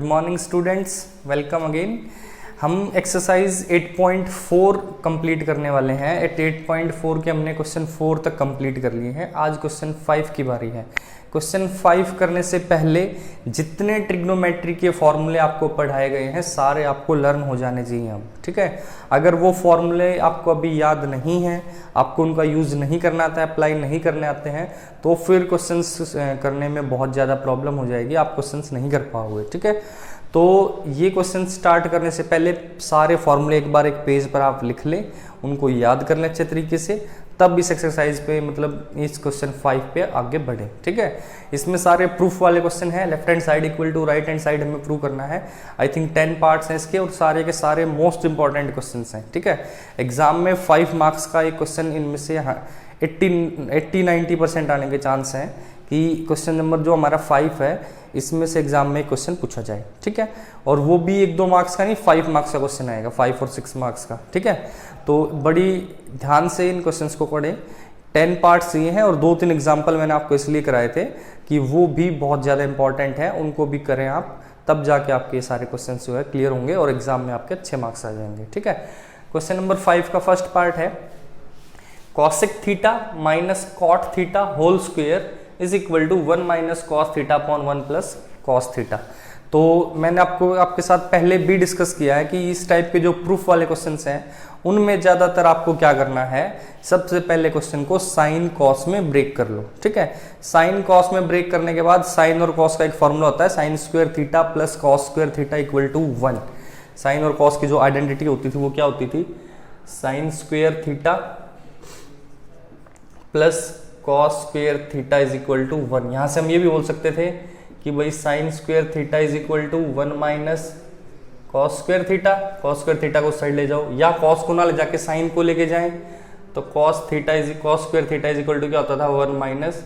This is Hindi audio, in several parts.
Morning students, welcome again. हम एक्सरसाइज 8.4 कंप्लीट करने वाले हैं। एट 8.4 के हमने क्वेश्चन 4 तक कंप्लीट कर लिए हैं। आज क्वेश्चन 5 की बारी है। क्वेश्चन 5 करने से पहले जितने ट्रिग्नोमेट्री के फॉर्मूले आपको पढ़ाए गए हैं सारे आपको लर्न हो जाने चाहिए अब, ठीक है। अगर वो फॉर्मूले आपको अभी याद नहीं हैं, आपको उनका यूज़ नहीं करना आता है, अप्लाई नहीं करने आते हैं, तो फिर क्वेश्चंस करने में बहुत ज़्यादा प्रॉब्लम हो जाएगी, आप क्वेश्चंस नहीं कर पाओगे, ठीक है। तो ये क्वेश्चन स्टार्ट करने से पहले सारे फॉर्मूले एक बार एक पेज पर आप लिख लें, उनको याद कर लें अच्छे तरीके से, तब इस एक्सरसाइज पे मतलब इस क्वेश्चन 5 पे आगे बढ़े, ठीक है। इसमें सारे प्रूफ वाले क्वेश्चन हैं। Left hand side equal to right hand side हमें प्रूव करना है। आई थिंक 10 पार्ट्स हैं इसके और सारे के सारे मोस्ट इंपॉर्टेंट क्वेश्चंस हैं, ठीक है। एग्जाम में 5 मार्क्स का एक क्वेश्चन इनमें से 80-90% आने के चांस हैं कि क्वेश्चन नंबर जो हमारा 5 है इसमें से एग्जाम में क्वेश्चन पूछा जाए, ठीक है। और वो भी 1-2 मार्क्स का नहीं, 5 मार्क्स का क्वेश्चन आएगा, 5 और 6 मार्क्स का, ठीक है। तो बड़ी ध्यान से इन क्वेश्चंस को पढ़ें। 10 पार्ट्स ये हैं और 2-3 एग्जाम्पल मैंने आपको इसलिए कराए थे कि वो भी बहुत ज़्यादा इंपॉर्टेंट है, उनको भी करें आप, तब जाके आपके सारे क्वेश्चन जो है क्लियर होंगे और एग्जाम में आपके अच्छे मार्क्स आ जाएंगे, ठीक है। क्वेश्चन नंबर 5 का फर्स्ट पार्ट है cosec theta minus cot theta whole square is equal to 1 minus cos theta upon 1 plus cos theta. तो मैंने आपके साथ पहले भी डिस्कस किया है कि इस टाइप के जो प्रूफ वाले क्वेश्चंस हैं उनमें ज़्यादातर आपको क्या करना है, सबसे पहले क्वेश्चन को साइन कॉस में ब्रेक कर लो, ठीक है। साइन कॉस में ब्रेक करने के बाद साइन और कॉस का एक फॉर्मूला होता है, sine square theta plus cos square theta equal to 1। Sine और कॉस की जो आइडेंटिटी होती थी वो क्या होती थी, sine square theta plus cos square theta is equal to 1। यहां से हम ये भी बोल सकते थे कि भाई sine square theta is equal to 1 minus cos square theta. Cos square theta को साइड ले जाओ, या कॉस को ना ले जाके साइन को लेके जाएं, तो cos square theta is equal to क्या होता था, 1 माइनस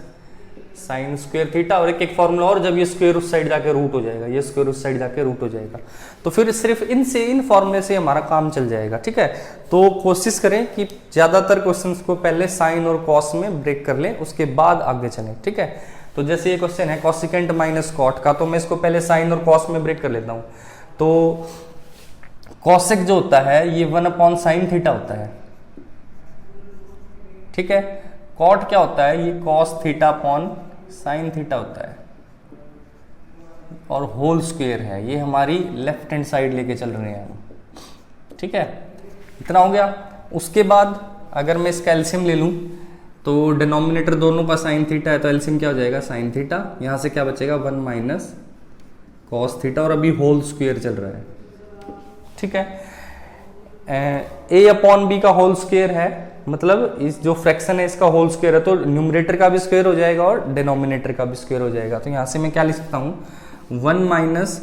साइन स्क्वायर थीटा। और एक फॉर्मूला और, जब ये स्क्वायर उस साइड जाके रूट हो जाएगा, ये स्क्वायर उस साइड जाके रूट हो जाएगा, तो फिर सिर्फ इन फॉर्मूले से हमारा काम चल जाएगा, ठीक है। तो कोशिश करें कि ज्यादातर क्वेश्चंस को पहले साइन और कॉस में ब्रेक कर लें, उसके बाद आगे चलें, ठीक है। तो जैसे ये क्वेश्चन है कॉसिकेंट माइनस कॉट का, तो मैं इसको पहले साइन और कॉस में ब्रेक कर लेता हूं। तो कॉसेक जो होता है ये 1 अपॉन साइन थीटा होता है, ठीक है। कॉट क्या होता है, ये cos theta upon sine theta होता है, और होल स्क्वायर है, ये हमारी लेफ्ट हैंड साइड लेके चल रहे हैं हम, ठीक है। इतना हो गया। उसके बाद अगर मैं इसका एलसीएम ले लूं तो डिनोमिनेटर दोनों का साइन थीटा है, तो एलसीएम क्या हो जाएगा, साइन थीटा। यहां से क्या बचेगा, 1 माइनस कॉस थीटा, और अभी होल स्क्वायर चल रहा है, ठीक है। ए अपॉन बी का होल स्क्वायर है, मतलब इस जो फ्रैक्शन है इसका होल स्क्वायर है, तो न्यूमरेटर का भी स्क्वायर हो जाएगा और डिनोमिनेटर का भी स्क्वायर हो जाएगा। तो यहां से मैं क्या लिख सकता हूं, 1 माइनस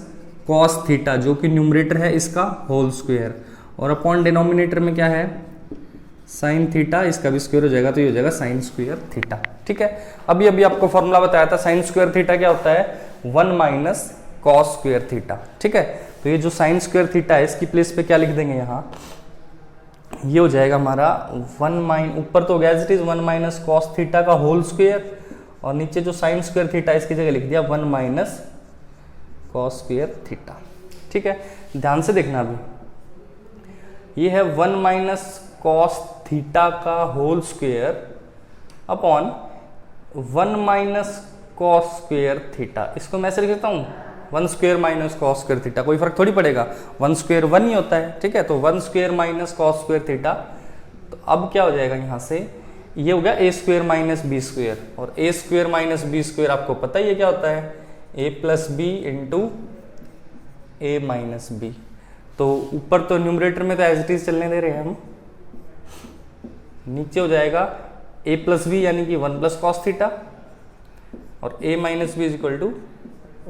कॉस थीटा जो कि न्यूमरेटर है इसका होल स्क्वायर, और अपॉन डिनोमिनेटर में क्या है, साइन थीटा, इसका भी स्क्वायर हो जाएगा, तो ये हो जाएगा साइन स्क्वायर थीटा, ठीक है। अभी आपको फॉर्मूला बताया था, साइन स्क्वायर थीटा क्या होता है, 1 माइनस कॉस स्क्वायर थीटा, ठीक है। तो ये जो साइन स्क्वायर थीटा है इसकी प्लेस पे क्या लिख देंगे, यहाँ ये हो जाएगा हमारा 1 ऊपर तो as it is 1 minus cos theta का होल स्क्वायर, और नीचे जो साइन स्क्वायर थीटा इसकी जगह लिख दिया 1 माइनस कॉस स्क्वायर थीटा, ठीक है। ध्यान से देखना, अभी ये है 1 माइनस कॉस थीटा का whole square upon 1 minus cos square theta. इसको मैं ऐसे लिख सकता हूँ 1 square minus cos square theta, कोई फर्क थोड़ी पड़ेगा, 1 स्क्वायर 1 ही होता है, ठीक है। तो 1 square minus cos square theta, तो अब क्या हो जाएगा, यहाँ से ये हो गया ए स्क्वायर माइनस बी स्क्वायर, और ए स्क्वायर माइनस बी स्क्वायर आपको पता ही है क्या होता है, ए प्लस बी इंटू ए माइनस बी। तो ऊपर तो न्यूमरेटर में तो एज इट इज चलने दे रहे हैं हम, नीचे हो जाएगा a प्लस बी यानी कि 1 प्लस कॉस थीटा, और a minus b is equal to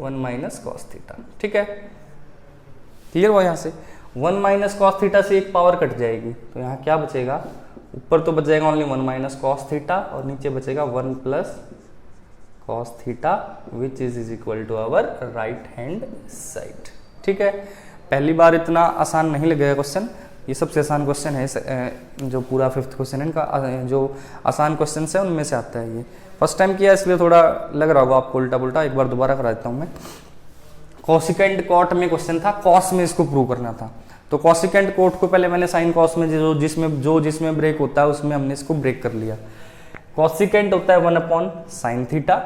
1 minus cos theta, ठीक है। क्लियर हुआ, यहाँ से 1 माइनस कॉस थीटा से एक पावर कट जाएगी, तो यहाँ क्या बचेगा, ऊपर तो बच जाएगा ओनली 1 माइनस कॉस थीटा, और नीचे बचेगा 1 plus cos theta which is equal to our right hand side, ठीक है। पहली बार इतना आसान नहीं लगेगा क्वेश्चन, ये सबसे आसान क्वेश्चन है, जो पूरा 5th क्वेश्चन है इनका, जो आसान क्वेश्चन है उनमें से आता है। ये फर्स्ट टाइम किया इसलिए थोड़ा लग रहा होगा आपको उल्टा पुल्टा, एक बार दोबारा करा देता हूँ मैं। कोसिकेंट कॉट में क्वेश्चन था, कॉस में इसको प्रूव करना था। तो कोसिकेंट कॉट को पहले मैंने साइन कॉस में जिसमें ब्रेक होता है उसमें हमने इसको ब्रेक कर लिया। कोसिकेंट होता है 1 upon sine theta,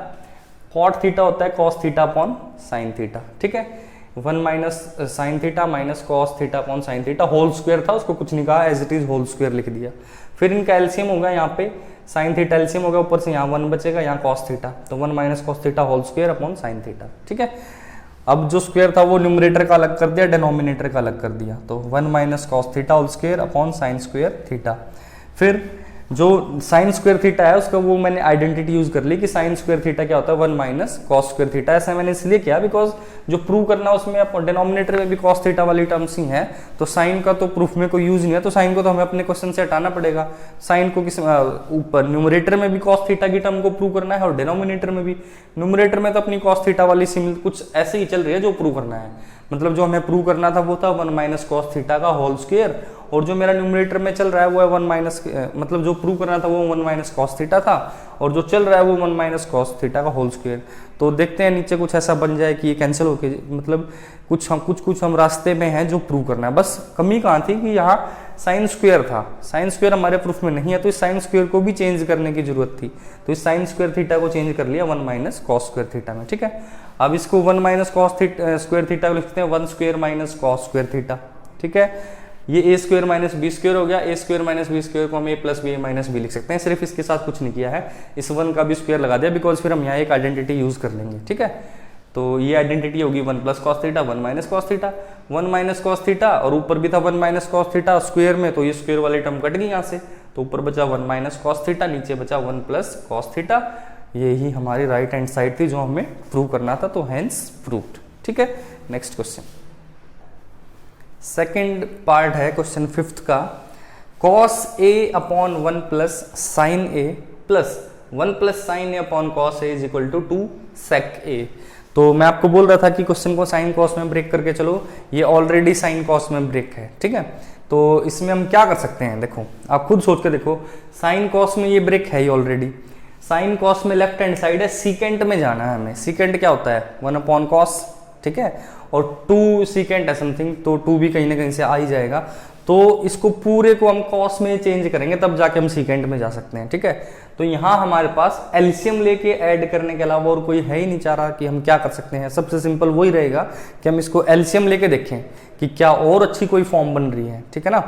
cot theta होता है cos theta upon sine theta, ठीक है। 1 minus sine theta minus cos theta upon sine theta, whole square था, उसको कुछ नहीं कहा, as it is whole square लिख दिया। फिर इनका एलसीएम होगा, यहाँ पे साइन थीटा एलसीएम होगा, ऊपर से यहाँ 1 बचेगा, यहाँ कॉस थीटा, तो 1 minus cos theta whole square upon sine theta, ठीक है। अब जो स्क्वायर था वो न्यूमरेटर का अलग कर दिया, डिनोमिनेटर का अलग कर दिया, तो 1 minus cos theta whole square upon sine square theta. फिर जो साइन स्क्वायर थीटा है उसका वो मैंने आइडेंटिटी यूज कर ली कि साइन स्क्वायर थीटा क्या होता है 1 माइनस कॉस स्क्वायर थीटा। ऐसा मैंने इसलिए किया बिकॉज जो प्रूव करना उसमें डिनोमिनेटर में भी कॉस थीटा वाली टर्म्स ही है, तो साइन का तो प्रूफ में कोई यूज नहीं है, तो साइन को तो हमें अपने क्वेश्चन से हटाना पड़ेगा। साइन को किस ऊपर न्यूमरेटर में भी कॉस थीटा की टर्म को प्रूव करना है और डिनोमिनेटर में भी। न्यूमरेटर में तो अपनी कॉस थीटा वाली सिमिल कुछ ऐसे ही चल रही है जो प्रूव करना है, मतलब जो हमें प्रूव करना था वो था 1 माइनस कॉस थीटा का होल स्क्वायर, और जो मेरा न्यूमरेटर में चल रहा है वो है 1 माइनस, मतलब जो प्रूव करना था वो 1 माइनस कॉस थीटा था, और जो चल रहा है वो 1 माइनस कॉस थीटा का होल स्क्वायर। तो देखते हैं नीचे कुछ ऐसा बन जाए कि ये कैंसिल होके, मतलब कुछ हम रास्ते में हैं जो प्रूव करना है। बस कमी कहाँ थी कि यहाँ साइन स्क्वायर था, साइन स्क्वायर हमारे प्रूफ में नहीं है, तो इस साइन स्क्वायर को भी चेंज करने की जरूरत थी, तो इस साइन स्क्वायर थीटा को चेंज कर लिया 1 माइनस कॉस स्क्वायर थीटा में, ठीक है। अब इसको 1 माइनस कॉस स्क्वायर थीटा को लिखते हैं 1 square minus cos square theta, ठीक है। ये ए स्क्वायर माइनस बी स्क्वायर हो गया, ए स्क्वायर माइनस बी स्क्वायर को हम ए प्लस बी माइनस बी लिख सकते हैं, सिर्फ इसके साथ कुछ नहीं किया है, इस 1 का भी स्क्वायर लगा दिया बिकॉज फिर हम यहाँ एक आइडेंटिटी यूज कर लेंगे, ठीक है। तो ये आइडेंटिटी होगी 1 plus cos theta 1 minus cos theta, 1 minus cos theta, और ऊपर भी था 1 माइनस कॉस थीटा स्क्वायर में, तो ये स्क्वायर वाली टर्म कट गई यहाँ से, तो ऊपर बचा 1 माइनस कॉस थीटा, नीचे बचा 1 प्लस कॉस थीटा। यही हमारी राइट हैंड साइड थी जो हमें प्रूव करना था, तो हेंस प्रूव्ड, ठीक है। नेक्स्ट क्वेश्चन, सेकेंड पार्ट है क्वेश्चन 5th का, cos a upon 1 plus sine a plus 1 plus sine A upon cos a is equal to 2 sec a. तो मैं आपको बोल रहा था कि क्वेश्चन को साइन कॉस में ब्रेक करके चलो, ये ऑलरेडी साइन कॉस में ब्रेक है, ठीक है। तो इसमें हम क्या कर सकते हैं, देखो आप खुद सोच के देखो, साइन कॉस में ये ब्रेक है ही ऑलरेडी, साइन कॉस में लेफ्ट हैंड साइड है, सीकेंट में जाना है हमें। सीकेंट क्या होता है 1 अपॉन कॉस, ठीक है, और 2 सीकेंट है समथिंग, तो 2 भी कहीं ना कहीं से आ ही जाएगा, तो इसको पूरे को हम कॉस में चेंज करेंगे तब जाके हम सीकेंट में जा सकते हैं, ठीक है। तो यहाँ हमारे पास एलसीएम लेके ऐड करने के अलावा और कोई है ही नहीं चाह रहा कि हम क्या कर सकते हैं। सबसे सिंपल वही रहेगा कि हम इसको एलसीएम लेके देखें कि क्या और अच्छी कोई फॉर्म बन रही है, ठीक है ना।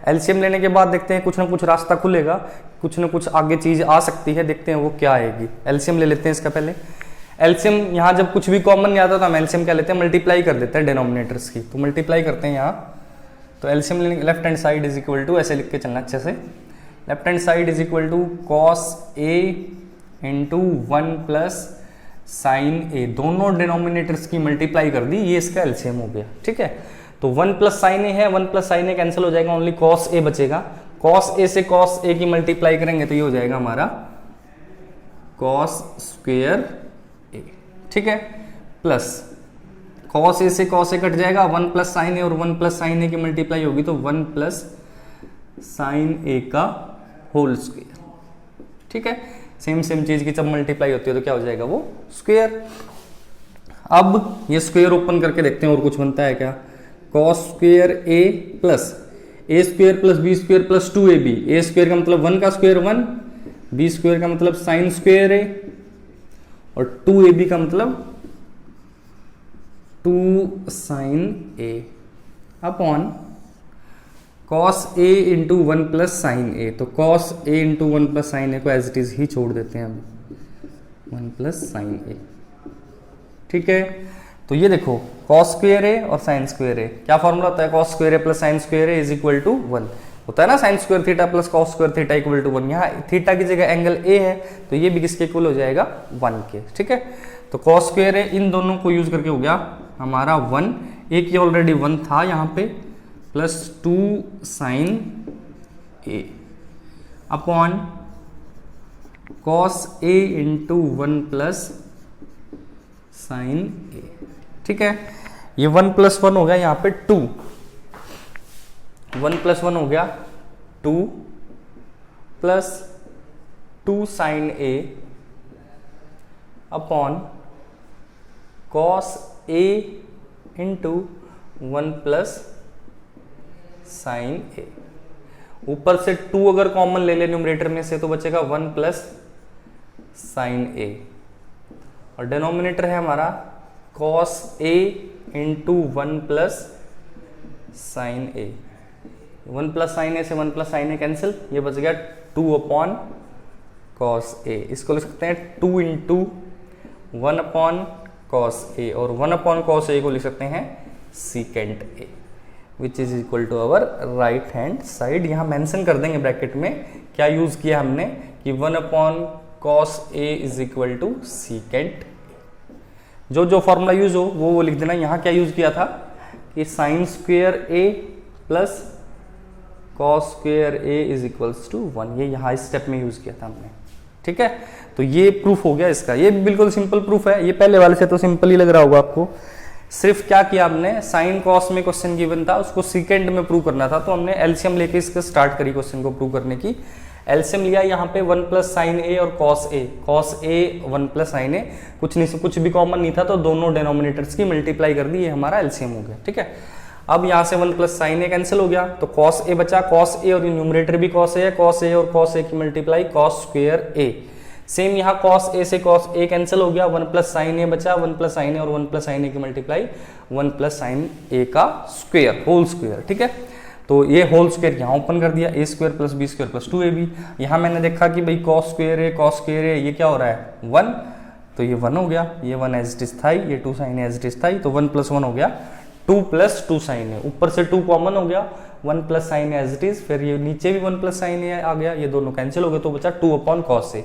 एलसीएम लेने के बाद देखते हैं कुछ ना कुछ रास्ता खुलेगा, कुछ ना कुछ आगे चीज आ सकती है, देखते हैं वो क्या आएगी। एलसीएम ले लेते हैं इसका पहले। एलसीएम यहाँ जब कुछ भी कॉमन नहीं आता तो हम एलसीएम क्या लेते हैं, मल्टीप्लाई कर देते हैं डिनोमिनेटर्स की, तो मल्टीप्लाई करते हैं यहाँ। तो एलसीएम लेने left hand side is equal to, ऐसे लिख के चलना अच्छे से, left hand side is equal to cos A into 1 plus sine A, दोनों डिनोमिनेटर्स की मल्टीप्लाई कर दी, ये इसका एलसीएम हो गया, ठीक है। तो 1 प्लस साइन ए है, 1 प्लस साइन ए कैंसिल हो जाएगा, ओनली कॉस ए बचेगा। कॉस ए से कॉस ए की मल्टीप्लाई करेंगे तो ये हो जाएगा हमारा कॉस स्क्वेयर ए, ठीक है, प्लस कॉस ए से कॉस ए कट जाएगा, 1 प्लस साइन ए और 1 प्लस साइन ए की मल्टीप्लाई होगी तो 1 प्लस साइन ए का होल स्क्वेयर, ठीक है। सेम चीज की जब मल्टीप्लाई होती है तो क्या हो जाएगा वो स्क्वेयर। अब ये स्क्वेयर ओपन करके देखते हैं और कुछ बनता है क्या, cos square A plus A square plus B square plus 2ab, A square का मतलब 1 का स्क्वेयर 1, बी स्क्वेयर का मतलब साइन स्क्वेयर ए, और 2ab का मतलब 2 sign A upon cos A into 1 plus sine A. तो cos A into 1 plus sine ए को एज इट इज ही छोड़ देते हैं हम, 1 प्लस साइन ए, ठीक है। तो ये देखो कॉस स्क्वेयर ए और साइन स्क्वेयर ए, क्या फॉर्मूला होता है, cos square A plus sine square A is equal to 1 होता है ना, sine square theta plus cos square theta equal to 1। यहाँ थीटा की जगह एंगल ए है तो ये भी किसके इक्वल हो जाएगा 1 के, ठीक है। तो कॉस स्क्वायर ए इन दोनों को यूज करके हो गया हमारा 1, एक ये ऑलरेडी 1 था यहाँ पे, plus 2 sign A upon cos A into 1 plus sine ए, ठीक है। ये 1 प्लस 1 हो गया यहाँ पे 2, 1 प्लस 1 हो गया 2 plus 2 sign A upon cos A into 1 plus sine ए। ऊपर से 2 अगर कॉमन ले ले न्यूमरेटर में से तो बचेगा 1 प्लस साइन ए, और डिनोमिनेटर है हमारा cos A into 1 plus sine A. 1 plus sine ए से 1 प्लस साइन ए कैंसिल, ये बच गया 2 अपॉन कॉस ए। इसको लिख सकते हैं 2 इंटू 1 अपॉन कॉस ए, और 1 अपॉन कॉस ए को लिख सकते हैं secant a, which is equal to our right hand side. यहाँ मेंशन कर देंगे ब्रैकेट में क्या यूज किया हमने कि 1 upon cos a is equal to secant. जो जो फॉर्मूला यूज हो वो लिख देना। यहाँ क्या यूज किया था कि sine square A plus cos square A is equals to 1, ये यहाँ इस स्टेप में यूज किया था हमने। ठीक है, तो ये प्रूफ हो गया इसका। ये बिल्कुल सिंपल प्रूफ है, ये पहले वाले से तो सिंपल ही लग रहा होगा आपको। सिर्फ क्या किया हमने, साइन कॉस में क्वेश्चन गिवन था, उसको सीकेंड में प्रूव करना था, तो हमने एलसीएम लेके इसका स्टार्ट करी क्वेश्चन को प्रूव करने की। एलसीएम लिया यहाँ पे 1 प्लस साइन ए और कॉस ए, 1 प्लस साइन ए, कुछ भी कॉमन नहीं था, तो दोनों डिनोमिनेटर्स की मल्टीप्लाई कर दी, ये हमारा एलसीएम हो गया। ठीक है, अब यहाँ से 1 प्लस साइन ए कैंसिल हो गया, तो कॉस ए बचा, कॉस ए और न्यूमरेटर भी कॉस ए है, कॉस ए और कॉस ए की मल्टीप्लाई कॉस स्क्वेयर ए। सेम यहाँ कॉस ए से कॉस ए कैंसिल हो गया, 1 प्लस साइन ए बचा, 1 प्लस साइन ए और 1 प्लस साइन ए की मल्टीप्लाई 1 प्लस साइन ए का स्क्वेयर, होल स्क्वेयर। ठीक है, तो ये होल स्क्वेयर यहाँ ओपन कर दिया, A square plus B square plus 2ab। यहाँ मैंने देखा कि भाई कॉस स्क्वेयर ए, ये क्या हो रहा है 1, तो ये 1 हो गया, ये 1 एज इट इज था, ये 2 साइन एज इट इज था, तो 1 प्लस 1 हो गया 2 प्लस 2 साइन ए। ऊपर से 2 कॉमन हो गया, 1 plus sine as it is, फिर ये नीचे भी 1 प्लस साइन ए आ गया, ये दोनों कैंसिल हो गए, तो बचा 2 अपॉन कॉस ए।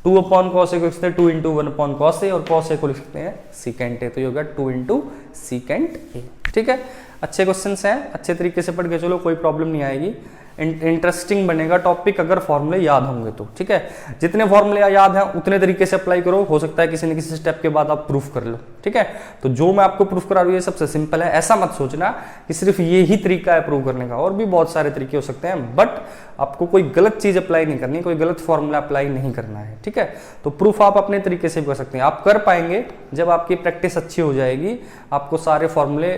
2 अपॉन कॉस ए को लिख सकते हैं 2 इंटू 1 अपॉन कॉस ए, और कॉस ए को लिख सकते हैं सीकेंट ए, तो ये हो गया 2 इंटू सीकेंट ए। ठीक है, अच्छे क्वेश्चंस हैं, अच्छे तरीके से पढ़ के चलो, कोई प्रॉब्लम नहीं आएगी। इंटरेस्टिंग बनेगा टॉपिक अगर फॉर्मूले याद होंगे तो। ठीक है, जितने फॉर्मूले याद हैं उतने तरीके से अप्लाई करो, हो सकता है किसी न किसी स्टेप के बाद आप प्रूफ कर लो। ठीक है, तो जो मैं आपको प्रूफ करा रहा हूँ ये सबसे सिंपल है। ऐसा मत सोचना कि सिर्फ ये ही तरीका है प्रूव करने का, और भी बहुत सारे तरीके हो सकते हैं, बट आपको कोई गलत चीज अप्लाई नहीं करनी, कोई गलत फॉर्मूला अप्लाई नहीं करना है। ठीक है, तो प्रूफ आप अपने तरीके से कर सकते हैं। आप कर पाएंगे जब आपकी प्रैक्टिस अच्छी हो जाएगी, आपको सारे फॉर्मूले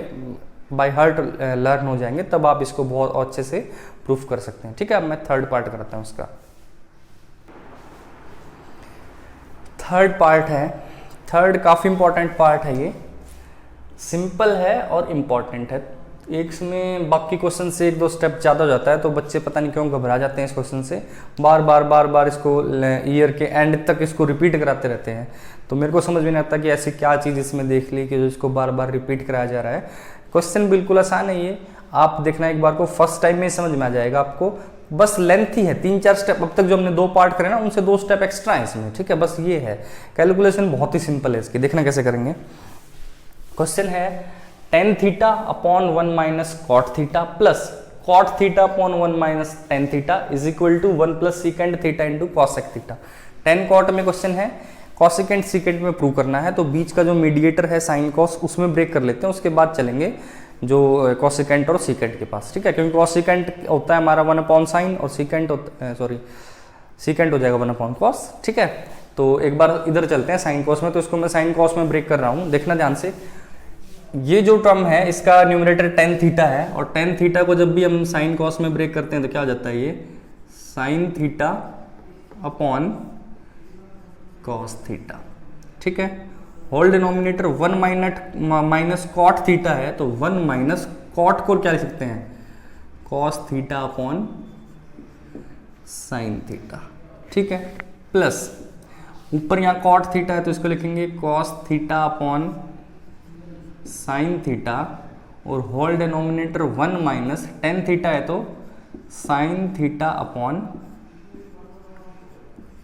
बाय हार्ट लर्न हो जाएंगे, तब आप इसको बहुत अच्छे से प्रूफ कर सकते हैं। ठीक है, अब मैं थर्ड पार्ट करता हूं उसका। थर्ड पार्ट है, थर्ड काफी इंपॉर्टेंट पार्ट है, ये सिंपल है और इम्पॉर्टेंट है। एक में बाकी क्वेश्चन से 1-2 स्टेप ज़्यादा हो जाता है, तो बच्चे पता नहीं क्यों घबरा जाते हैं इस क्वेश्चन से, बार बार इसको ईयर के एंड तक इसको रिपीट कराते रहते हैं। तो मेरे को समझ में नहीं आता कि ऐसी क्या चीज़ इसमें देख ली कि जो इसको बार बार रिपीट कराया जा रहा है। क्वेश्चन बिल्कुल आसान है ये, आप देखना एक बार को, फर्स्ट टाइम में समझ में आ जाएगा आपको। बस लेंथ ही है, 3-4 स्टेप, अब तक जो हमने 2 पार्ट करे ना उनसे 2 स्टेप एक्स्ट्रा है इसमें। ठीक है, बस ये है, कैलकुलेशन बहुत ही सिंपल है इसकी। देखना कैसे करेंगे। क्वेश्चन है tan theta upon 1 minus cot theta plus cot theta upon 1 minus tan theta is equal to 1 plus secant theta into cosec theta. tan cot में क्वेश्चन है, कॉसेकेंट सीकेंट में प्रूव करना है, तो बीच का जो मीडिएटर है साइन कॉस उसमें ब्रेक कर लेते हैं, उसके बाद चलेंगे जो कॉसेकेंट और सीकेंट के पास। ठीक है, क्योंकि कॉसेकेंट होता है हमारा 1 अपॉन साइन, और सीकेंट सीकेंट हो जाएगा 1 अपॉन कॉस। ठीक है, तो एक बार इधर चलते हैं साइन कॉस में, तो इसको मैं साइन कॉस में ब्रेक कर रहा हूँ, देखना ध्यान से। ये जो टर्म है इसका न्यूमरेटर tan थीटा है, और tan थीटा को जब भी हम साइन कॉस में ब्रेक करते हैं तो क्या हो जाता है, ये sine theta upon cos theta. ठीक है, whole denominator 1 minus cot theta है, तो 1 माइनस कॉट को क्या लिख सकते हैं, cos theta upon sine theta. ठीक है, प्लस ऊपर यहाँ कॉट थीटा है तो इसको लिखेंगे cos theta upon sine theta, और whole denominator 1 minus tan theta है तो sine theta upon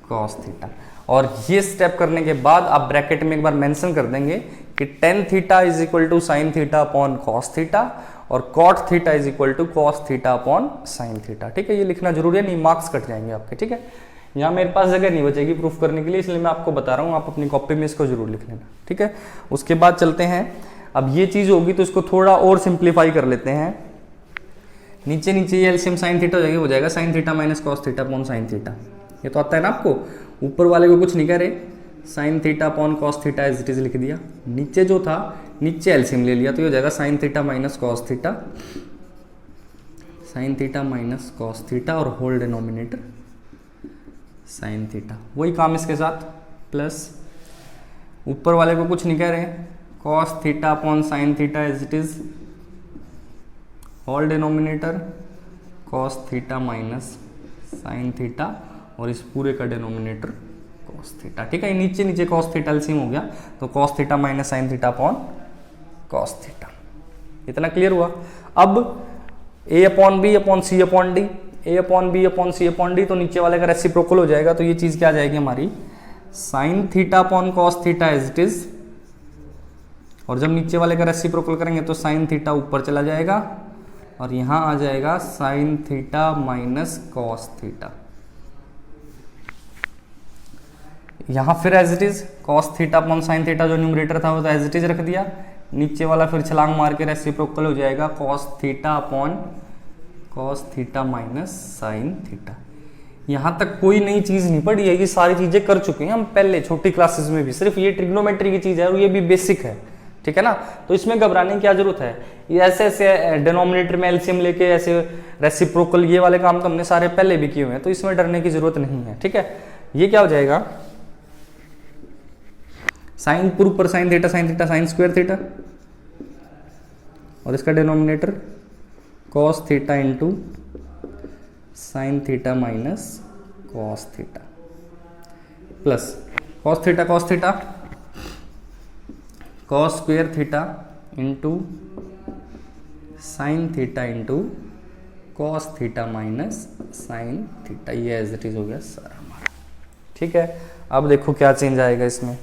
cos theta. और ये स्टेप करने के बाद आप ब्रैकेट में एक बार मेंशन कर देंगे कि tan theta is equal to sine theta upon cos theta, और cot theta is equal to cos theta upon sine theta. ठीक है, ये लिखना जरूरी है, नहीं मार्क्स कट जाएंगे आपके। ठीक है, यहाँ मेरे पास जगह नहीं बचेगी प्रूफ करने के लिए, इसलिए मैं आपको बता रहा हूँ, आप अपनी कॉपी में इसको जरूर लिख लेना। ठीक है, उसके बाद चलते हैं, अब ये चीज होगी तो इसको थोड़ा और सिंप्लीफाई कर लेते हैं। नीचे नीचे ये एलसीएम साइन थीटा हो जाएगा sine theta minus cos theta upon sine theta, ये तो आता है ना आपको। ऊपर वाले को कुछ नहीं कह रहे, sine theta upon cos theta as it is लिख दिया। नीचे जो था नीचे एलसीएम ले लिया तो ये हो जाएगा sine theta minus cos theta, sign theta minus cos theta और होल डिनोमिनेटर साइन थीटा। वही काम इसके साथ प्लस ऊपर वाले को कुछ नहीं कह रहे हैं, cos theta upon sine theta as it is, whole denominator cos theta minus sine theta और इस पूरे का डिनोमिनेटर कॉस थीटा। ठीक है, नीचे नीचे कॉस थीटा एलसीएम हो गया तो cos theta minus sine theta upon cos theta. इतना क्लियर हुआ। अब a upon B upon C upon d, a upon B upon C upon d, तो नीचे वाले का रेसिप्रोकल हो जाएगा तो ये चीज क्या आ जाएगी हमारी sine theta upon cos theta as it is, और जब नीचे वाले का रेसिप्रोकल करेंगे तो साइन थीटा ऊपर चला जाएगा और यहां आ जाएगा sine theta minus cos theta. यहां फिर as it is cos theta upon sine theta जो न्यूमरेटर था वो तो एज इट इज रख दिया, नीचे वाला फिर छलांग मार के रेसिप्रोकल हो जाएगा cos theta upon cos theta minus sine theta. यहां तक कोई नई चीज नहीं पड़ी है, ये सारी चीजें कर चुके हैं हम पहले छोटी क्लासेस में भी, सिर्फ ये ट्रिग्नोमेट्री की चीज है और ये भी बेसिक है। ठीक है ना, तो इसमें घबराने की क्या जरूरत है। ये ऐसे ऐसे डिनोमिनेटर में एलसीएम लेके ऐसे रेसिप्रोकल ये वाले काम तो हमने सारे पहले भी किए हुए हैं, तो इसमें डरने की जरूरत नहीं है। ठीक है, ये क्या हो जाएगा साइन पूर्व पर sine theta sine square theta और इसका denominator cos theta into sine theta minus cos theta plus cos theta cos square theta into sine theta into cos theta minus sine theta. ये एज इट इज हो गया सर हमारा। ठीक है, अब देखो क्या चेंज आएगा इसमें।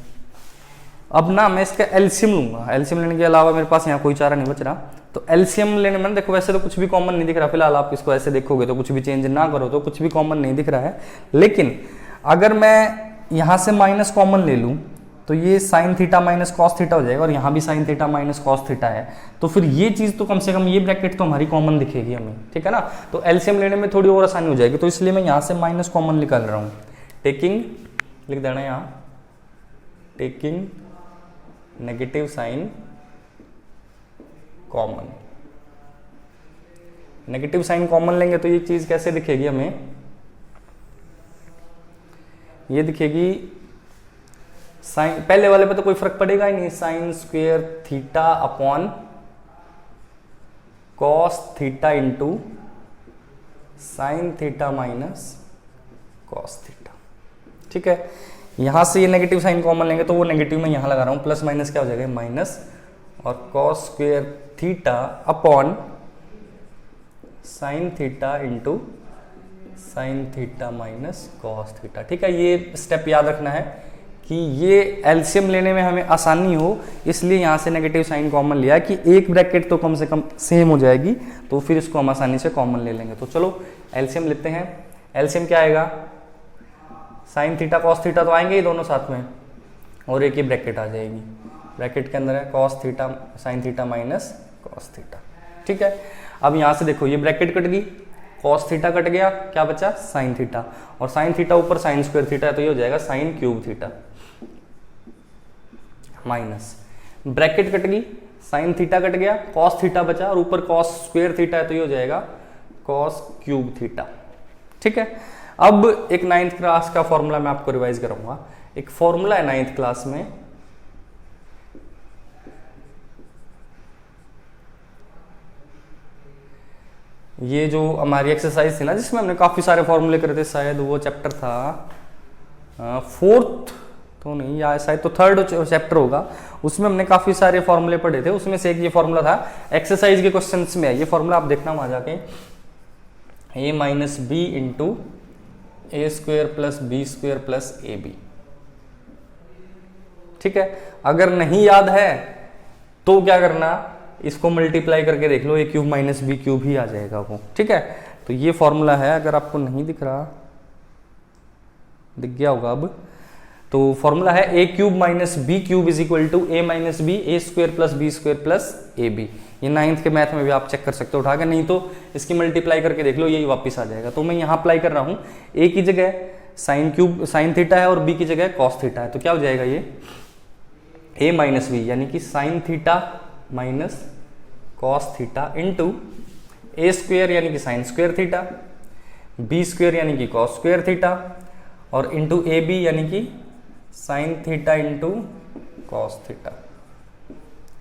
अब ना मैं इसका एलसीएम लूंगा, एलसीएम लेने के अलावा मेरे पास यहाँ कोई चारा नहीं बच रहा, तो एलसीएम लेने में देखो वैसे तो कुछ भी कॉमन नहीं दिख रहा, फिलहाल आप इसको ऐसे देखोगे तो कुछ भी चेंज ना करो तो कुछ भी कॉमन नहीं दिख रहा है। लेकिन अगर मैं यहाँ से माइनस कॉमन ले लूँ तो ये sine theta minus cos theta हो जाएगा और यहाँ भी sign theta minus cos theta है, तो फिर ये चीज़ तो कम से कम ये ब्रैकेट तो हमारी कॉमन दिखेगी हमें। ठीक है ना, तो एलसीएम लेने में थोड़ी और आसानी हो जाएगी, तो इसलिए मैं यहाँ से माइनस कॉमन निकाल रहा हूँ। टेकिंग लिख देना यहाँ, taking negative sign common. Negative sign common लेंगे तो ये चीज कैसे दिखेगी हमें, ये दिखेगी साइन, पहले वाले पे तो कोई फर्क पड़ेगा ही नहीं, sign square theta upon cos theta into sine theta minus cos theta. ठीक है, यहां से ये नेगेटिव साइन कॉमन लेंगे तो वो नेगेटिव में यहां लगा रहा हूं, प्लस माइनस क्या हो जाएगा माइनस, और cos square theta upon sine theta into sine theta minus cos theta. ठीक है, ये स्टेप याद रखना है कि ये एलसीएम लेने में हमें आसानी हो, इसलिए यहां से नेगेटिव साइन कॉमन लिया कि एक ब्रैकेट तो कम से कम सेम हो जाएगी, तो फिर इसको हम आसानी से कॉमन ले लेंगे। तो चलो एलसीएम लेते हैं। एलसीएम क्या आएगा, साइन थीटा कॉस थीटा तो आएंगे ही दोनों साथ में, और एक ही ब्रैकेट आ जाएगी, ब्रैकेट के अंदर है cos theta sine theta minus cos theta. ठीक है, अब यहां से देखो ये ब्रैकेट कट गई, कॉस थीटा कट गया, क्या बचा साइन थीटा, और साइन थीटा ऊपर साइन स्क्वायर थीटा है तो ये हो जाएगा sine cube theta minus, bracket cut गई, साइन थीटा कट गया, कॉस थीटा बचा और ऊपर कॉस स्क्वायर थीटा है तो ये हो जाएगा कॉस क्यूब थीटा। ठीक है, अब एक 9th क्लास का फॉर्मूला मैं आपको रिवाइज कराऊंगा। एक फॉर्मूला है 9th क्लास में, ये जो हमारी एक्सरसाइज थी ना जिसमें हमने काफी सारे फॉर्मूले करे थे, शायद वो चैप्टर था 4th तो नहीं, या शायद तो 3rd चैप्टर होगा, उसमें हमने काफी सारे फॉर्मूले पढ़े थे, उसमें से एक ये फॉर्मूला था, एक्सरसाइज के क्वेश्चंस में है ये फॉर्मूला, आप देखना वहां जाके, a minus B into a square plus B square plus A b. ठीक है, अगर नहीं याद है तो क्या करना, इसको मल्टीप्लाई करके देख लो, ए क्यूब माइनस बी क्यूब ही आ जाएगा वो। ठीक है, तो ये फॉर्मूला है, अगर आपको नहीं दिख रहा, दिख गया होगा अब, तो फॉर्मूला है A cube minus B cube is equal to A minus B A square plus B square plus A B. ये 9th के मैथ में भी आप चेक कर सकते हो उठा के, नहीं तो इसकी मल्टीप्लाई करके देख लो, यही वापस आ जाएगा। तो मैं यहाँ अप्लाई कर रहा हूँ, ए की जगह साइन थीटा है और बी की जगह कॉस थीटा है, तो क्या हो जाएगा ये ए माइनस बी, यानी कि sine theta minus cos theta into A square यानी कि sine square theta, B square यानी कि कॉस स्क्वेयर थीटा, और इंटू ए बी यानी कि sine theta into cos theta,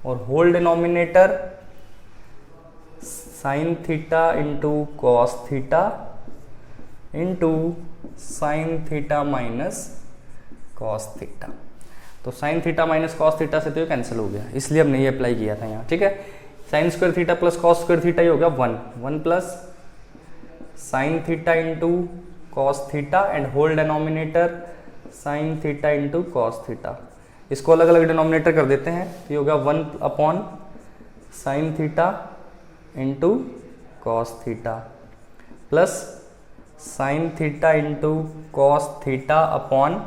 और whole denominator sine theta into cos theta into sine theta minus cos theta. तो sine theta minus cos theta से तो ये कैंसिल हो गया, इसलिए हमने ये अप्लाई किया था यहाँ, ठीक है। Sine square theta plus cos square theta ये हो गया 1 plus sine theta into cos theta and whole denominator sine theta into cos theta. इसको अलग अलग डिनोमिनेटर कर देते हैं, तो ये हो गया 1 upon sine theta into cos theta plus sine theta into cos theta upon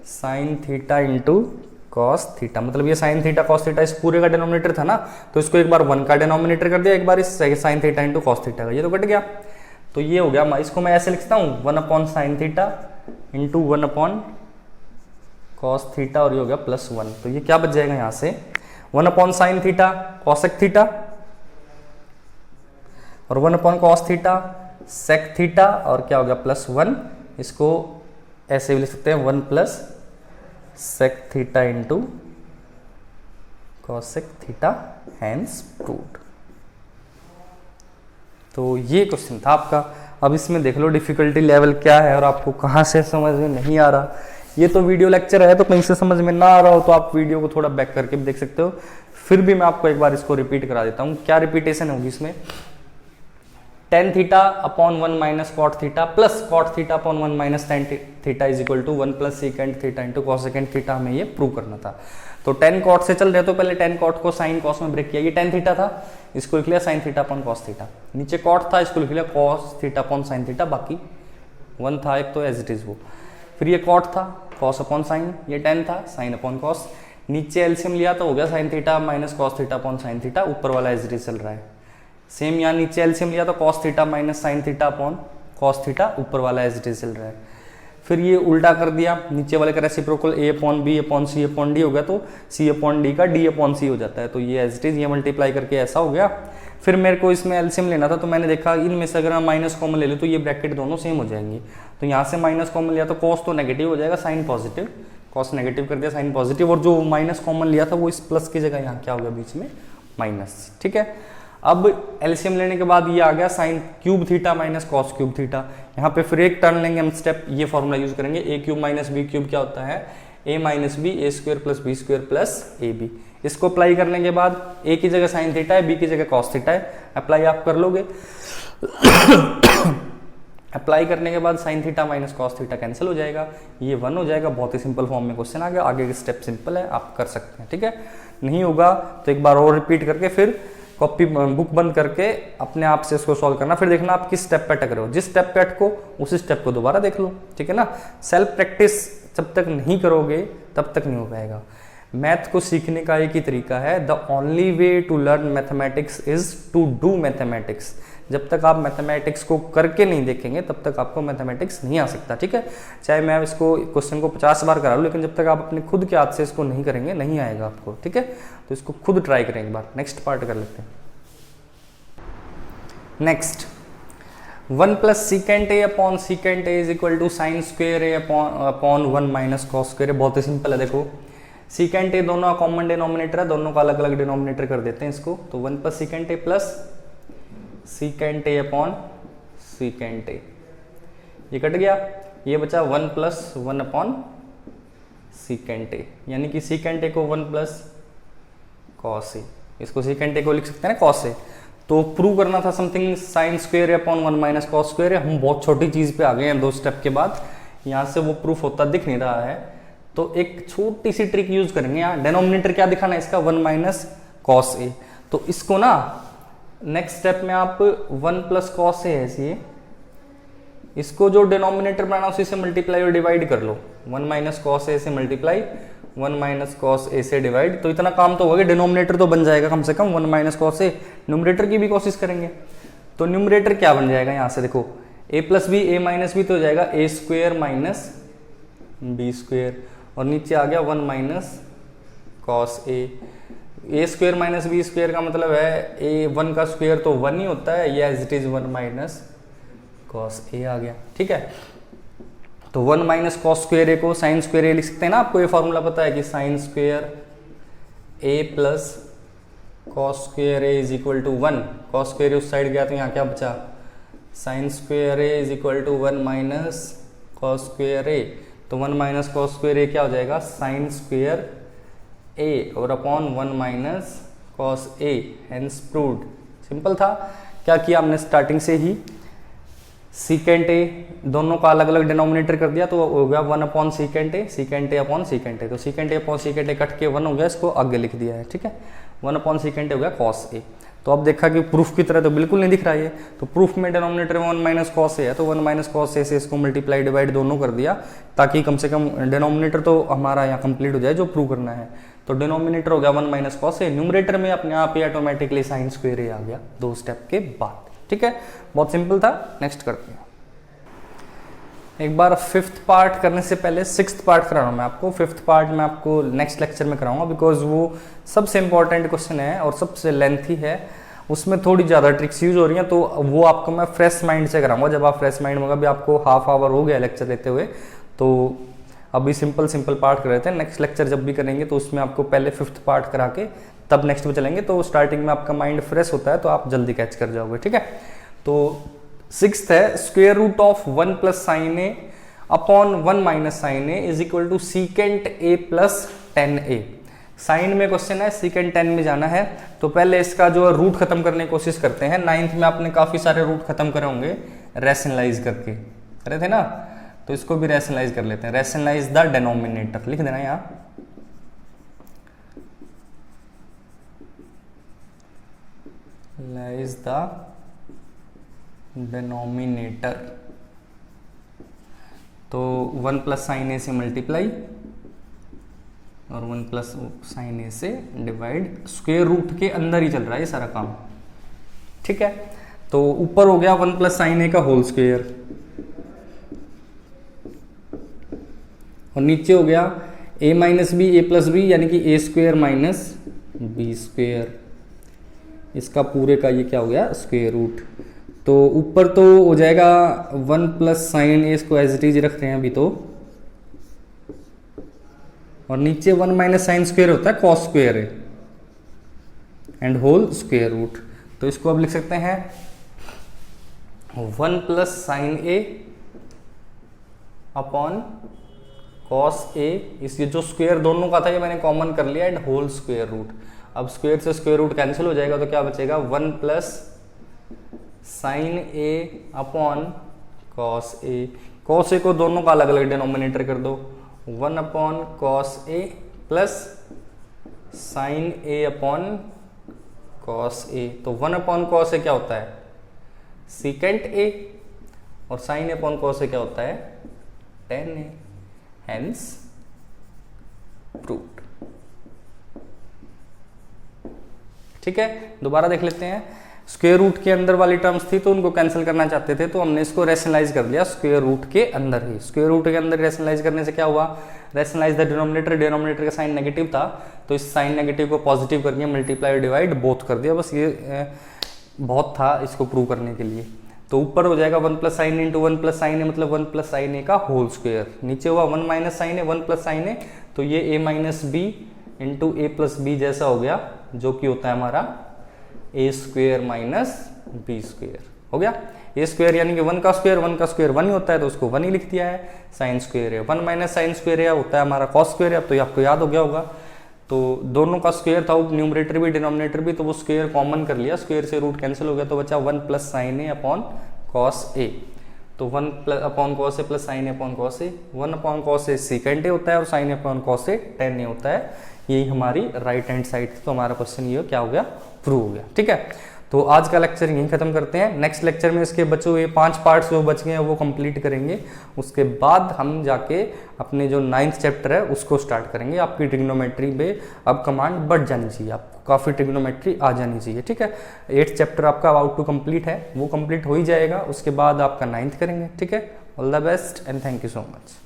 sine theta into cos theta. मतलब ये साइन थीटा कॉस थीटा इस पूरे का डिनोमिनेटर था ना, तो इसको एक बार 1 का डिनोमिनेटर कर दिया, एक बार इस sign theta into cos theta का, ये तो कट गया। तो ये हो गया, इसको मैं ऐसे लिखता हूँ 1 upon sine theta into 1 upon cos theta, और ये हो गया +1। तो ये क्या बच जाएगा यहाँ से 1 upon sine theta cosec theta और 1 upon cos theta sec theta, और क्या हो गया +1। इसको ऐसे भी लिख सकते हैं 1 plus sec theta into cosec theta, hence proved. तो ये क्वेश्चन था आपका। अब इसमें देख लो डिफिकल्टी लेवल क्या है और आपको कहाँ से समझ में नहीं आ रहा। ये तो वीडियो लेक्चर है, तो कहीं से समझ में ना आ रहा हो तो आप वीडियो को थोड़ा बैक करके भी देख सकते हो। फिर भी मैं आपको एक बार इसको रिपीट करा देता हूँ। क्या रिपीटेशन होगी इसमें, tan theta upon 1 minus cot theta plus cot theta upon 1 minus tan theta is equal to 1 plus secant theta into cosecant theta, हमें ये प्रूव करना था। तो tan कॉट से चल रहे तो पहले tan कॉट को साइन कॉस में ब्रेक किया, ये tan थीटा था, इसको लिख लिया sign theta upon cos theta. नीचे कॉट था, इसको लिख लिया cos theta upon sine theta, बाकी 1 था एक तो एज इट इज वो। फिर ये कॉट था कॉस अपॉन साइन, ये tan था साइन अपॉन कॉस। नीचे एलसीएम लिया तो हो गया sign theta minus cos theta upon sine theta, ऊपर वाला एज इट इज चल रहा है। सेम यहाँ नीचे एलसीएम लिया तो cos theta minus sine theta upon cos theta, ऊपर वाला एज इट इज चल रहा है। फिर ये उल्टा कर दिया, नीचे वाले का reciprocal a upon B upon C upon D हो गया, तो c अपॉन डी का d अपॉन सी हो जाता है। तो ये एज इट इज ये मल्टीप्लाई करके ऐसा हो गया। फिर मेरे को इसमें एलसीएम लेना था, तो मैंने देखा इनमें से अगर हम माइनस कॉमन ले लो तो ये ब्रैकेट दोनों सेम हो जाएंगी। तो यहाँ से माइनस कॉमन लिया तो कॉस तो नेगेटिव हो जाएगा, साइन पॉजिटिव, कॉस नेगेटिव कर दिया साइन पॉजिटिव, और जो माइनस कॉमन लिया था वो इस प्लस की जगह यहाँ क्या हो गया बीच में माइनस, ठीक है। अब एलसीएम लेने के बाद ये आ गया sine cube theta minus cos cube theta. यहाँ पे फिर एक टर्न लेंगे हम स्टेप, ये फॉर्मूला यूज करेंगे, A cube minus B cube क्या होता है, A minus B A square plus B square plus A B. इसको अप्लाई करने के बाद ए की जगह साइन थीटा है, बी की जगह कॉस थीटा है, अप्लाई आप कर लोगे। अप्लाई करने के बाद sign theta minus cos theta cancel हो जाएगा, ये 1 हो जाएगा। बहुत ही सिंपल फॉर्म में क्वेश्चन आ गया, आगे के स्टेप सिंपल है, आप कर सकते हैं, ठीक है। नहीं होगा तो एक बार और रिपीट करके फिर कॉपी बुक बंद करके अपने आप से इसको सॉल्व करना, फिर देखना आप किस स्टेप पे अटक रहे हो। जिस स्टेप पे अटको उसी स्टेप को दोबारा देख लो, ठीक है ना। सेल्फ प्रैक्टिस जब तक नहीं करोगे तब तक नहीं हो पाएगा। मैथ को सीखने का एक ही तरीका है, the only way to learn mathematics is to do mathematics. जब तक आप मैथमेटिक्स को करके नहीं देखेंगे तब तक आपको मैथमेटिक्स नहीं आ सकता, ठीक है। चाहे मैं इसको क्वेश्चन को 50 बार करा लूँ, लेकिन जब तक आप अपने खुद के हाथ से इसको नहीं करेंगे नहीं आएगा आपको, ठीक है। तो इसको खुद ट्राई करें एक बार। नेक्स्ट पार्ट कर लेते हैं। Next 1 plus secant A upon secant A is equal to sine square A upon 1 minus cos square A. बहुत ही सिंपल है, देखो सीकेंट ए दोनों का कॉमन डिनोमिनेटर है, दोनों का अलग अलग डिनोमिनेटर कर देते हैं इसको। तो 1 plus secant A plus secant A upon secant ए, ये कट गया, ये बचा 1 प्लस 1 अपॉन सीकेंट ए, यानी कि सीकेंट ए को 1 प्लस कॉस ए, इसको सीकेंट ए को लिख सकते हैं ना कॉस ए। तो प्रूव करना था something sine square upon 1 minus cos square है। हम बहुत छोटी चीज पे आ गए हैं 2 स्टेप के बाद, यहाँ से वो प्रूफ होता दिख नहीं रहा है। तो एक छोटी सी ट्रिक यूज करेंगे यहाँ। डिनोमिनेटर क्या दिखाना है इसका, 1 माइनस कॉस ए। तो इसको ना नेक्स्ट स्टेप में आप 1 प्लस कॉस ए है ऐसे, इसको जो डिनोमिनेटर बनाना उसी से मल्टीप्लाई और डिवाइड कर लो। 1 माइनस कॉस ए से मल्टीप्लाई, 1 माइनस कॉस ए से डिवाइड। तो इतना काम तो होगा, डिनोमिनेटर तो बन जाएगा कम से कम 1 माइनस कॉस ए। न्यूमरेटर की भी कोशिश करेंगे, तो न्यूमरेटर क्या बन जाएगा यहाँ से देखो, ए प्लस बी ए माइनस बी तो हो जाएगा ए स्क्वेयर माइनस बी स्क्वेयर, और नीचे आ गया 1 माइनस कॉस ए स्क्वेयर माइनस बी स्क्वेयर का मतलब है ए 1 का स्क्वेयर तो 1 ही होता है, ये as it is 1 minus cos A आ गया। ठीक है, तो 1 माइनस कॉस स्क्वेयर ए को साइन स्क्वेयर ए लिख सकते हैं ना, आपको ये फॉर्मूला पता है कि sine square A plus cos square A is equal to 1, cos square A उस साइड गया तो यहाँ क्या बचा, sine square A is equal to 1 minus cos square A, तो 1 माइनस कॉस स्क्वेयर ए क्या हो जाएगा, साइन स्क्वेयर ए और अपॉन 1 माइनस कॉस ए, हेंस प्रूव्ड। सिंपल था। क्या किया हमने स्टार्टिंग से ही, सीकेंट ए दोनों का अलग अलग डिनोमिनेटर कर दिया, तो हो गया 1 upon secant A upon secant A, तो secant A upon secant A cut के 1 हो गया, इसको आगे लिख दिया है। ठीक है, 1 अपॉन सीकेंट ए हो गया कॉस ए। तो अब देखा कि प्रूफ की तरह तो बिल्कुल नहीं दिख रहा है, तो प्रूफ में डिनोमिनेटर में 1 माइनस कॉस ए है, तो 1 माइनस कॉस ए से इसको मल्टीप्लाई डिवाइड दोनों कर दिया, ताकि कम से कम डिनोमिनेटर तो हमारा यहाँ कंप्लीट हो जाए जो प्रूव करना है। तो डिनोमिनेटर हो गया 1 माइनस कॉस ए, न्यूमरेटर में अपने आप ही ऑटोमेटिकली साइन स्क्वेयर ए आ गया 2 स्टेप के बाद। ठीक है, बहुत सिंपल था। नेक्स्ट करते हैं। एक बार 5th पार्ट करने से पहले 6th पार्ट करा रहा हूँ मैं आपको। 5th पार्ट में आपको नेक्स्ट लेक्चर में कराऊंगा, बिकॉज वो सबसे इंपॉर्टेंट क्वेश्चन है और सबसे लेंथी है, उसमें थोड़ी ज़्यादा ट्रिक्स यूज हो रही हैं, तो वो आपको मैं फ्रेश माइंड से कराऊंगा। जब आप फ्रेश माइंड में, अभी आपको हाफ आवर हो गया लेक्चर लेते हुए, तो अभी सिंपल पार्ट कर रहे थे। नेक्स्ट लेक्चर जब भी करेंगे तो उसमें आपको पहले 5th पार्ट करा के तब नेक्स्ट में चलेंगे, तो स्टार्टिंग में आपका माइंड फ्रेश होता है तो आप जल्दी कैच कर जाओगे। ठीक है, तो 6th है, square root of 1 plus sine A upon 1 minus sine A is equal to secant A plus 10a। Sine में क्वेश्चन है, सीकेंट 10 में जाना है, तो पहले इसका जो रूट खत्म करने की कोशिश करते हैं। 9th में आपने काफी सारे रूट खत्म करे होंगे रैशनलाइज करके, करे थे ना, तो इसको भी रैशनलाइज कर लेते हैं। रैशनलाइज द डिनोमिनेटर लिख देना यहाँ, लाइज द डिनोमिनेटर, तो 1 प्लस साइन ए से मल्टीप्लाई और 1 प्लस साइन ए से डिवाइड, स्क्वायर रूट के अंदर ही चल रहा है ये सारा काम। ठीक है, तो ऊपर हो गया 1 प्लस साइन ए का होल स्क्वायर, और नीचे हो गया a minus B A plus B, यानी कि A square minus B square, इसका पूरे का ये क्या हो गया, स्क्वायर रूट। तो ऊपर तो हो जाएगा 1 प्लस साइन ए, इसको एज इट इज रख रहे हैं अभी तो, और नीचे 1 माइनस साइन स्क्वेयर होता है कॉस स्क्वेयर है एंड होल स्क्वेयर रूट। तो इसको अब लिख सकते हैं 1 प्लस साइन ए अपॉन कॉस ए, इसलिए जो स्क्वेयर दोनों का था ये मैंने कॉमन कर लिया, एंड होल स्क्वेयर रूट। अब स्क्वेयर से स्क्वेयर रूट कैंसिल हो जाएगा, तो क्या बचेगा 1 plus sine A upon cos A. Cos A को दोनों का अलग अलग डिनोमिनेटर कर दो, 1 अपॉन कॉस ए प्लस साइन ए अपॉन कॉस ए। तो 1 अपॉन कॉस ए क्या होता है, सीकेंट ए, और साइन ए अपॉन कॉस ए क्या होता है, tan ए, हेंस प्रूव्ड। ठीक है, दोबारा देख लेते हैं। स्क्वायर रूट के अंदर वाली टर्म्स थी तो उनको कैंसिल करना चाहते थे, तो हमने इसको रैशनलाइज कर दिया स्क्वायर रूट के अंदर ही। स्क्वायर रूट के अंदर रैशनलाइज करने से क्या हुआ, रैशनलाइज द डिनोमिनेटर, डिनोमिनेटर का साइन नेगेटिव था तो इस साइन नेगेटिव को पॉजिटिव करके मल्टीप्लाई डिवाइड बोथ कर दिया। बस ये बहुत था इसको प्रूव करने के लिए। तो ऊपर हो जाएगा 1 plus sine into 1 plus sine A, मतलब 1 प्लस साइन ए का होल स्क्वायर। नीचे हुआ 1 minus sine A, 1 plus sine A, तो ये a minus B into A plus B जैसा हो गया, जो कि होता है हमारा A square minus B square हो गया। ए स्क्वेयर यानी कि 1 का स्क्वेयर 1 ही होता है, तो उसको 1 ही लिख दिया है। साइन स्क्वेयर है 1 माइनस साइन स्क्वेयर है होता है हमारा कॉस स्क्वेयर है। अब तो ये आपको याद हो गया होगा, तो दोनों का स्क्वायर था, न्यूमरेटर भी डिनोमिनेटर भी, तो वो स्क्वायर कॉमन कर लिया, स्क्वायर से रूट कैंसिल हो गया, तो बचा 1 प्लस साइन ए अपॉन कॉस ए। तो 1 plus upon cos A plus sine A upon cos A, 1 upon cos A secant A होता है और साइन ए अपॉन कॉस ए tan ए होता है। यही हमारी राइट हैंड साइड थी, तो हमारा क्वेश्चन ये क्या हो गया, प्रूव हो गया। ठीक है, तो आज का लेक्चर यहीं ख़त्म करते हैं। नेक्स्ट लेक्चर में इसके बचे हुए 5 पार्ट्स जो बच गए हैं वो कंप्लीट करेंगे। उसके बाद हम जाके अपने जो 9th चैप्टर है उसको स्टार्ट करेंगे। आपकी ट्रिग्नोमेट्री पे अब कमांड बढ़ जानी चाहिए, आपको काफ़ी ट्रिग्नोमेट्री आ जानी चाहिए, ठीक है। 8th चैप्टर आपका अबाउट टू कंप्लीट है, वो कंप्लीट हो ही जाएगा। उसके बाद आपका 9th करेंगे, ठीक है। All the best and thank you so much.